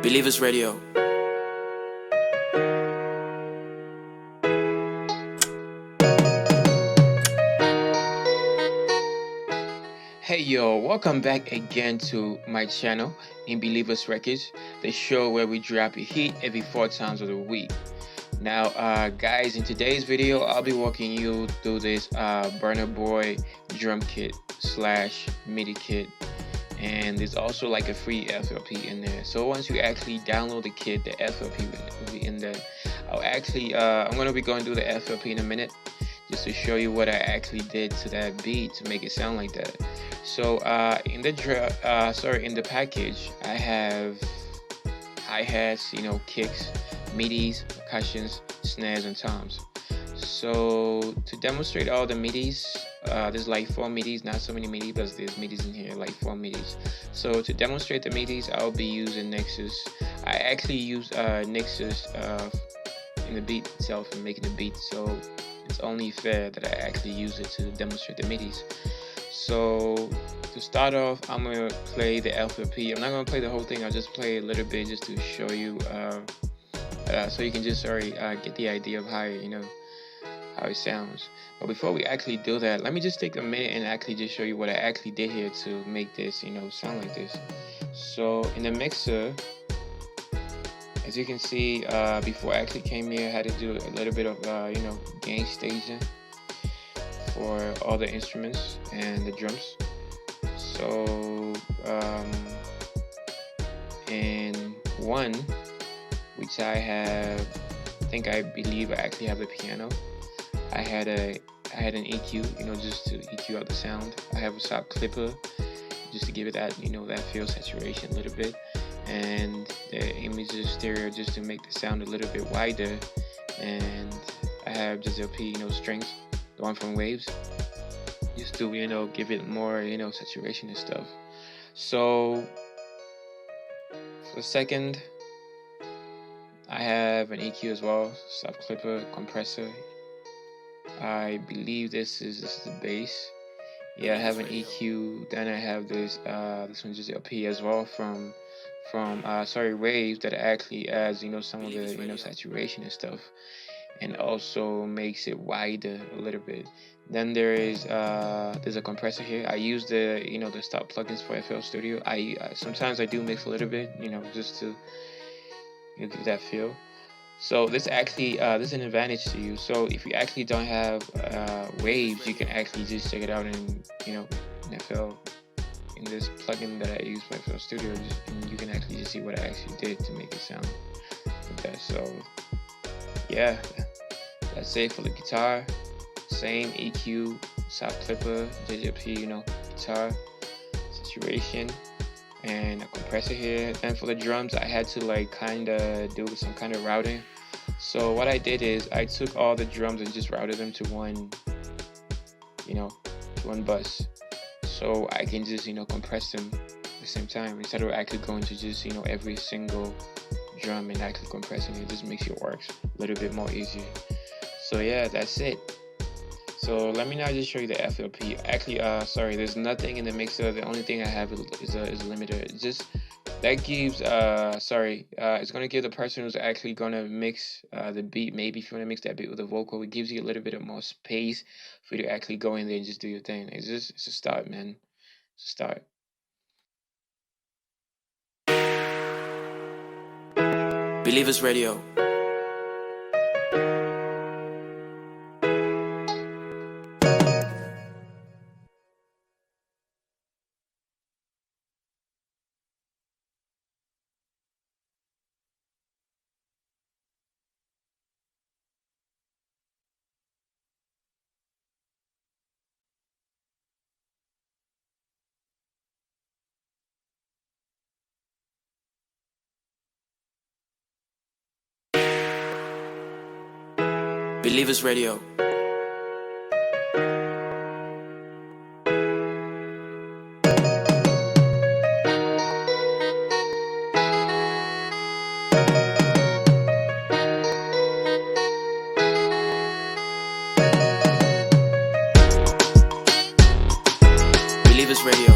Believers Radio. Hey yo, welcome back again to my channel in Believers Records, the show where we drop a hit every 4 times of the week. Now guys, in today's video I'll be walking you through this BURNA Boy Drumkit / MIDI kit, and there's also like a free FLP in there. So once you actually download the kit, the FLP will be in there. I'm going to be going through the FLP in a minute, just to show you what I actually did to that beat to make it sound like that. So in the package, I have hi-hats, kicks, midis, percussions, snares, and toms. So to demonstrate all the midis, there's like 4 midis, not so many midis, but there's midis in here, like 4 midis. So to demonstrate the midis, I'll be using Nexus. I actually use Nexus in the beat itself and making the beat, so it's only fair that I actually use it to demonstrate the midis. So to start off, I'm going to play the FLP. I'm not going to play the whole thing, I'll just play a little bit just to show you, so you can just get the idea of how how it sounds. But before we actually do that, let me just take a minute and actually just show you what I actually did here to make this sound like this. So in the mixer, as you can see, before I actually came here, I had to do a little bit of gain staging for all the instruments and the drums. So in one, which I believe I actually have a piano, I had an EQ, just to EQ out the sound. I have a soft clipper just to give it that that field saturation a little bit, and the images stereo just to make the sound a little bit wider. And I have just LP strings, the one from Waves, just to give it more saturation and stuff. So for the second, I have an EQ as well, soft clipper, compressor. I believe this is the bass. Yeah, I have an EQ. Then I have this one just LP as well from Waves, that actually adds some of the saturation and stuff, and also makes it wider a little bit. Then there's a compressor here. I use the the stock plugins for FL Studio. Sometimes I do mix a little bit, just to give that feel. So this actually this is an advantage to you. So if you actually don't have Waves, you can actually just check it out in in FL, in this plugin that I use for FL Studio, and you can actually just see what I actually did to make it sound like that. So yeah, that's it for the guitar. Same EQ, soft clipper, JJP, guitar, saturation, and a compressor here. And for the drums, I had to kind of do some kind of routing. So what I did is I took all the drums and just routed them to one bus, so I can just compress them at the same time, instead of actually going to just every single drum and actually compressing it. It just makes your works a little bit more easier. So yeah, that's it. So let me now just show you the FLP. Actually, there's nothing in the mixer. The only thing I have is a limiter. It's just that gives it's gonna give the person who's actually gonna mix the beat. Maybe if you wanna mix that beat with a vocal, it gives you a little bit of more space for you to actually go in there and just do your thing. It's a start, man. It's a start. Believers Radio. Believers Radio. Believers Radio.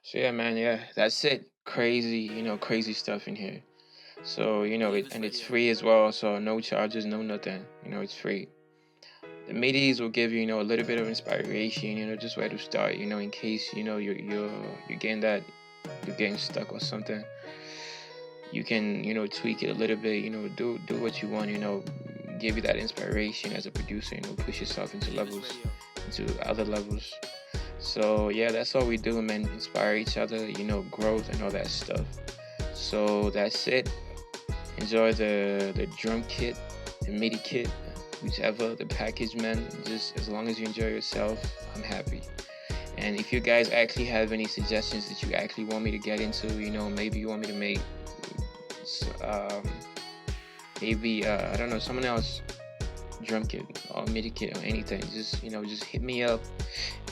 So yeah, man, yeah, that's it. Crazy, crazy stuff in here. So and it's free as well. So no charges, no nothing. It's free. The midis will give you, a little bit of inspiration. Just where to start. In case you're getting you're getting stuck or something. You can tweak it a little bit. Do what you want. Give you that inspiration as a producer. Push yourself into into other levels. So yeah, that's all we do, man. Inspire each other, growth and all that stuff. So that's it. Enjoy the drum kit, the MIDI kit, whichever the package, man. Just as long as you enjoy yourself, I'm happy. And if you guys actually have any suggestions that you actually want me to get into, maybe you want me to make, maybe I don't know, someone else drum kit or MIDI kit or anything, just hit me up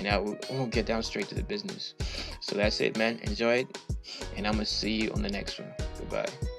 and we'll get down straight to the business. So that's it, man. Enjoy it, and I'm gonna see you on the next one. Goodbye.